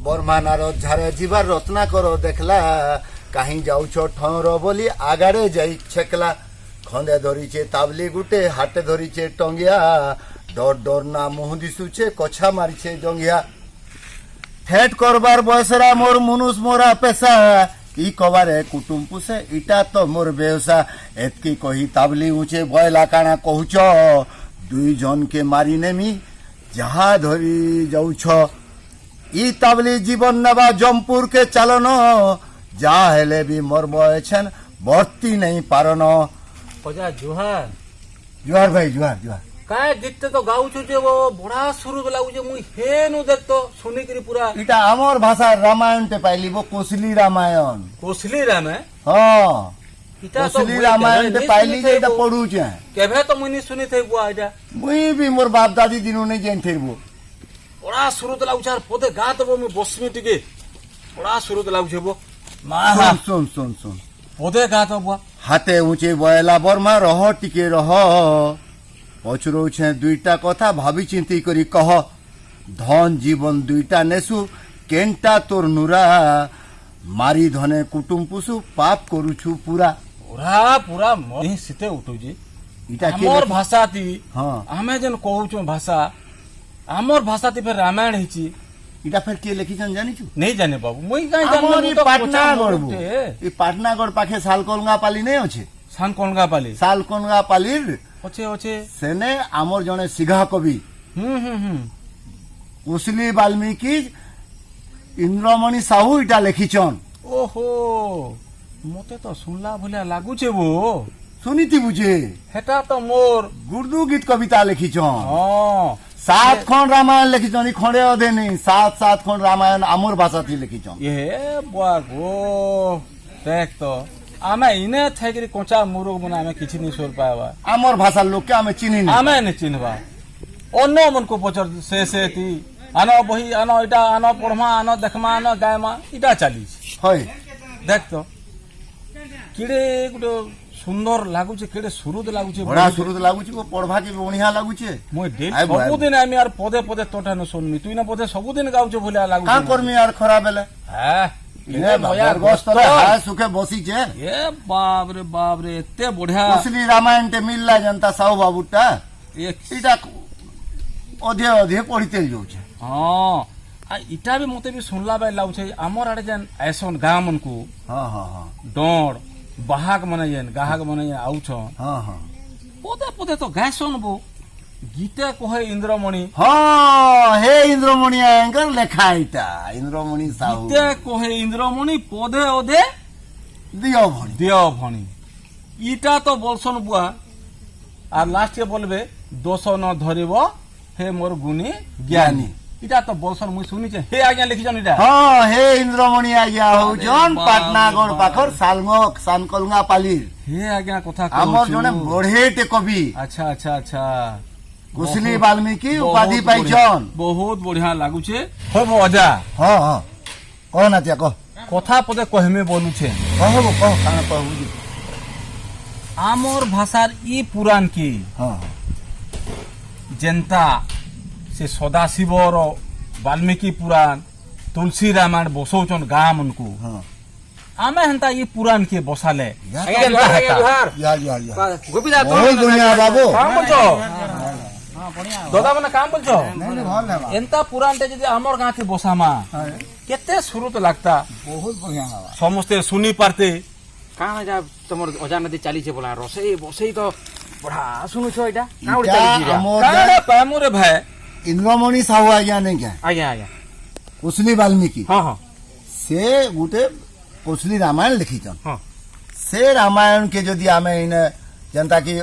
बरमानार झारे जीवार रत्नाकर देखला कहीं जाऊछ ठौर बोली आगाड़े जाई छेकला खंदे धरीचे ताबली गुटे हाटे धरीचे टंगिया डर डर ना मुह दिशुचे कछा मारिछे जंगिया ठेठ करबार बयसरा मोर मुनुष मोरा पेशा इ कबारे कुटुम पुसे इटा तो मोर बेवसा एतकी कही ताबली ऊंचे बयला काना कहूछ दुई जन के मारी नेमी जहा धरी जाऊछ इ ताबली जीवन नेबा जमपुर के चालन जा हेले भी मोर बयछन बर्ती नहीं पारन पजा जुहार जुहार भाई जुहार जुहार काय गीत तो गाउछु जे वो बड़ा सुरू लागुचे मुई हेनु देखतो सुनी करी पूरा इटा आमर भाषा रामायण ते पाइली वो कोसली रामायण कोसली रामायण हां इटा तो कोसली रामायण ते पाइली जे इटा पढु छे केभे तो मुई सुनी थे बुआ इटा मुई भी मोर बाप दादी दिनु नै जेन थेरबो बड़ा सुरू तो लागुचे पोते गा तो मुई बसमी टिके बड़ा सुरू तो लागुचे वो सुन सुन सुन सुन पोते गा तो बुआ हाथे ऊंचे बयला बर्मा रह टिके रह पचरौछे दुईटा कथा भाभी चिंती करी कह धन जीवन दुईटा नेसु केनटा तोर नुरा मारी धने कुटुम पुसु पाप करूछु पूरा पूरा पूरा मही सिते उठुजी इटा के हमर भाषा ती हां हमें जन कहूछु भाषा हमर भाषा ती फिर रामायण हिची इटा फिर के लिखिछन जानि छु नहीं जाने बाबू मुई काई हमर जाने ई पाटनागढ़ ई पाटनागढ़ पाखे सालकोलगा पाली नै अछि सान कोनगा पाली सालकोलगा पालीर ओचे ओचे सेने आमर जने सिघा कवि कुशली वाल्मीकि इंद्रमणि साहू इटा लिखिछन ओहो मते तो सुनला भलिया लागुचे वो सुनीति बुझे हेटा तो मोर गुर्दू गीत कविता लिखिछन हां 7 खंड रामायण लिखिछन ई खंडे अधे नहीं 7 खंड रामायण आमर भाषा थी लिखिछन ये बुआ गो देख तो आमे इने थेगरी कोचा मुरुग बना आमे किछि नहीं सोर पावा आमर भाषा लोग के आमे चिन्हि नहीं आमे नहीं चिन्हबा अन्य मन को पचर से ती आनो बही आनो इटा आनो पढ़मा आनो देखमा आनो गायमा इटा चाली होय देख तो किडे गुटो सुंदर लागुचे केडे सुरुद लागुचे बड़ा सुरुद लागुचे को पढ़वा के बढ़िया लागुचे मोय डेल सबुदिन आमी यार पदे पदे तोटा न सुनमी तुई ना पदे सबुदिन गाउचे भलिया लागुचे का करमी यार खराब बेले हां इने भया गोस्तले हाय सुखे बसी छे ए बाप रे एते बढ़िया कुशली रामायण ते मिलला जनता साहू बाबूटा इटा अधे अधे पढ़िते जाउछे हां आ इटा भी मते भी सुनला बाय लाउछे हमर आडे जन ऐसन गाम मन को हां हां हां डोर बाहाग मने जन गाहाग मने आउछ हां हां पदे पदे तो गायसन बो गीते कहे इंद्रमणि हां हे इंद्रमणि आयंकर लेखा इटा इंद्रमणि साहू गीते कहे इंद्रमणि पदे ओदे दियो भणी इटा तो बोलसन बुआ আর লাস্টে বলবে দোষ ন ধরিব হে মোর গুণী জ্ঞানী ইটা তো বলছন মুই শুনিছে হে আজ্ঞা লিখিছন ইটা হ্যাঁ হে ইন্দ্রমণি আজ্ঞা হউছন পাটনাগড় পাখর সালঙ্গক সানকলঙ্গা পালির হে আজ্ঞা কথা আমার জনে বড়েতে কবি আচ্ছা আচ্ছা আচ্ছা কুশলী বাল্মীকি উপাধি পাইছন বহুত বঢ়িয়া লাগুছে হব অজা হ্যাঁ হ্যাঁ কহ না তিয়া কহ কথা পদে কহমে বলুছে কহব কহ কানা কহব আমর ভাষার ই পুরাণ কি হ্যাঁ যেনতা से सदाशिवर वाल्मीकि पुराण तुलसी रामायण बसौचन गाँ मन को आमे हंता ये पुराण के बसाले बहुत बढ़िया बाबू काम बोलछो दादा माने काम बोलछो एंता पुराण टे जदी हमर गाँ के बसामा केते सुरुत लागता बहुत बढ़िया समस्ते सुनी पारते काना जा तमर अजा नदी चाली छे बोला रसई बसई तो बड़ा सुनु छो एटा काना पामुरे भाई इंद्रमणि साहू आज्ञा नहीं क्या आज्ञा आज्ञा कुशली वाल्मीकि हां हां से गुटे कुशली रामायण लिखिछन हां से रामायण के जदी आमे इने जनता की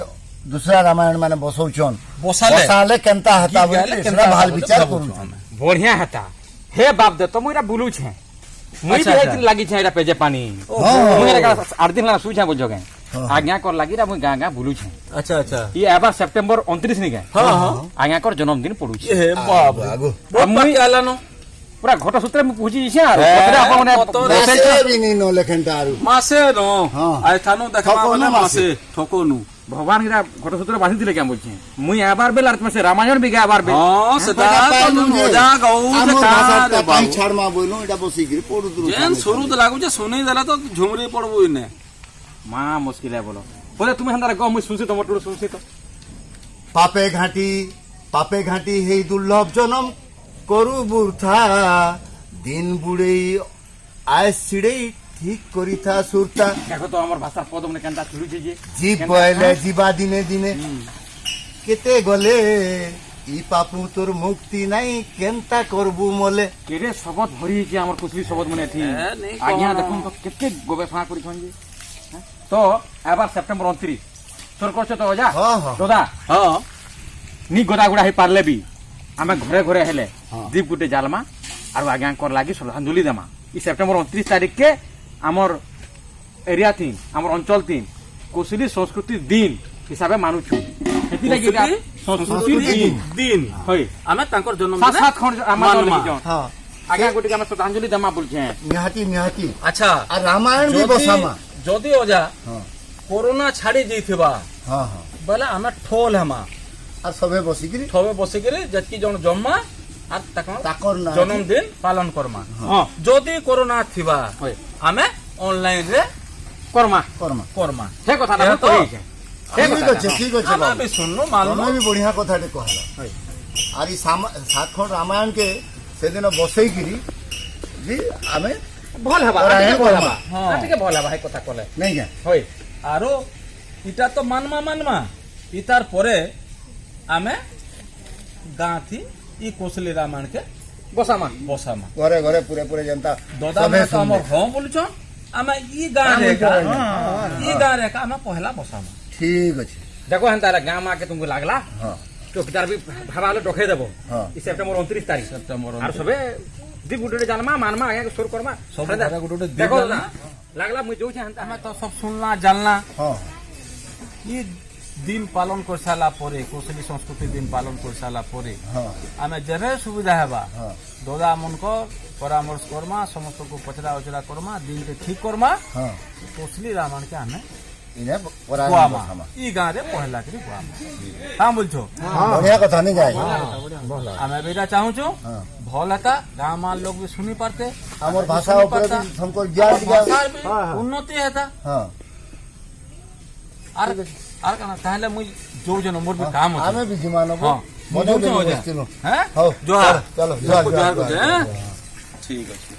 दूसरा रामायण माने बसौचन बसाले केनता हता बोले केनता भाल विचार करू बढ़िया हता हे बाप दे तो मोरा बुलू छे मुई भी एक दिन लागी छे एटा पेजे पानी मुई रे 8 दिन ला सुछा बोल जगे आज्ञा कर लागी रा मुई गागा बुलू छे अच्छा अच्छा ये आबा सितंबर 29 नि गए हां हां आज्ञा कर जन्मदिन पडू छे हे बाप मुई आलानो पूरा घोटा सूत्र में पूछी छे यार पतरा आपने मासे भी नहीं नो लेखन तारू मासे नो हाँ। आय थानो देखमा ठकोनु वाला मासे। मासे ठकोनु ভগবান এরা ঘটসূত্র বাঁধি দিলে কেমন বলছে মুই আবার বেল আর তুমি সে রামায়ণ বি আবার বেল হ্যাঁ সেটা তো মজা আমার ভাষাটা পাই গাউজ ছাড়মা বইলো এটা বসিকি পড়ুদুরু যেন শুরু তো লাগুছে শুনেই দেলা তো ঝুমরি পড়বই না মা মুশকিল বলো বলে তুমি হান্দারা গো মুই শুনছি তোমার টুড়ু শুনছি তো পাপে ঘাঁটি হেই দুর্লভ জনম করু বুর্থা দিন বুড়েই আয় ছিড়েই ঠিক করিথা সুরতা দেখো তো আমার ভাষার পদ মানে কেনটা চুরিছে যে জীব বয়লে জীবা দিনে দিনে কেতে গলে ই পাপু তোর মুক্তি নাই কেনতা করবু মলে কেরে শপথ ভরিয়েছে আমার কুশলী শপথ মানে এটি হ্যাঁ, নেই আজ্ঞা কহনা। দেখুন তো কেতে গবেষণা করিছন যে হ্যাঁ? তো এবার সেপ্টেম্বর 29 তোর করছে তো অজা হ্যাঁ, হ্যাঁ। দাদা হ্যাঁ নি গদা গুড়া হই পারলে বি আমি ঘরে ঘরে হেলে হ্যাঁ। দীপ গুটে জালমা আর আজ্ঞা কর লাগি শ্রদ্ধাঞ্জলি দেমা ই সেপ্টেম্বর 29 তারিখ কে আমার এরিয়া থিন আমার অঞ্চল থিন কুশলী সংস্কৃতির দিন হিসাবে মানুছু সেটি লাগি এটা সংস্কৃতির দিন দিন হই আমি তাঙ্কর জন্ম সাত সাত খন্ড আমার মানমা। লিখিছন হ্যাঁ আজ্ঞা গুটে আমি শ্রদ্ধাঞ্জলি দেমা বলছে নিহাতি আচ্ছা আর রামায়ণ বি যদি বসামা যদি ওজা হ্যাঁ করোনা ছাড়ি যাইথিবা হ্যাঁ হ্যাঁ বলে ଆମେ ଠୋଲ ହେମା আর সবে বসিকিরি ଠୋବେ ବସିକିରି ଯେତିକି ଜଣ ଜନ୍ମା আর তাকর না জন্মদিন পালন করমা হ্যাঁ যদি করোনা থিবা হই ଆମେ ଅନଲାଇନ ରେ কর্মা কর্মা করমা সে কথা ଏହା তো ତ কইছে সে ঠিক কথা আছে ঠিক আছে ଆମେ বাবু। ବି ଶୁଣୁ ମାଲୁମ ତମେ ବି ବଢିଆ କଥାଟେ କହିଲ হই আর এই সাত খন্ড রামায়ণকে সেদিন বসেইকিরি যে আমি ভাল হবা করা আটিকে হে ভাল কর্মা। হবা হ্যাঁ। আটিকে ভাল হবা এই কথা কলে নেই কে হই আরো ইটা তো মানমা ইতার পরে ଆମେ ଗାଁ থি ই কোশলী রামায়ণকে বসামা বসামা ঘরে ঘরে পুরে পুরে জনতা দাদা সবে মানে তো শুনবে। আমার হ্যাঁ বলুছন ଆମେ ই ଗାଁ ରେ ଏକା ଇ ଗାଁ ରେ ଏକା ଆମେ ପହଲା ବସାମା ঠিক আছে দেখো হেন তাহলে গাঁ মাকে তুমি লাগলা হ্যাঁ তো তার বি ভাবা হলে ডকাই দেবো হ্যাঁ এই সেপ্টেম্বর 29 তারিখ সেপ্টেম্বর আর সবে দীপ গুটে জানমা মানমা আগে সুর করমা সব সবে ঘরে গুটে দীপ দেখো জালমা। লাগলা মুই যাউছি হেন ଆମେ ତ ସବୁ ଶୁଣଲା ଜାଣଲା হ্যাঁ ଇ ଦିନ ପାଳନ କରିସାରିଲା ପରେ କୋଶলী ସଂସ୍କୃତି ଦିନ ପାଳନ କରିସାରିଲା ପରେ হ্যাঁ ଆମେ ଯେବେ ସୁବିଧା ହେବା হ্যাঁ ଦାଦା ମାନଙ୍କର ପରାମର୍ଶ କର୍ମା ସମସ୍ତଙ୍କୁ ପଚରା ଉଚରା କର୍ମା ଦିନଟେ ଠିକ କର୍ମା হ্যাঁ କୋଶলী ରାମାୟଣକେ ଆମେ ইনে পরায়ণ କୁଆମା বসামা ଇ ଗାଁରେ ପହଲା କରି କୁଆମା ହଁ ବୋଲଛ বঢ়িয়া কথা নেই যাই ଆମେ ବି ଏଇଟା ଚାହୁଁଛୁ হ্যাঁ ଭଲ ହେତା ଗାଁ ମାଲ ଲୋକ ବି ଶୁଣି ପାରତେ আমার ভাষা উপরে भी हमको ज्ञान दिया ଭାଷାର ବି ଉନ୍ନତି ହେତା হ্যাঁ আর আর কাଣା তাহলে মুই ଯୋଉ ଜନ ମୋର ବି କାମ ଅଛି আমি भी জিমা নেব ହଁ ମୁଁ মনে ଯାଉଛୁ ବି ଅଜା বসছিল হ্যাঁ হও জোহার চলো জোহার জোহার করছে, জোহার হ্যাঁ? ঠিক আছে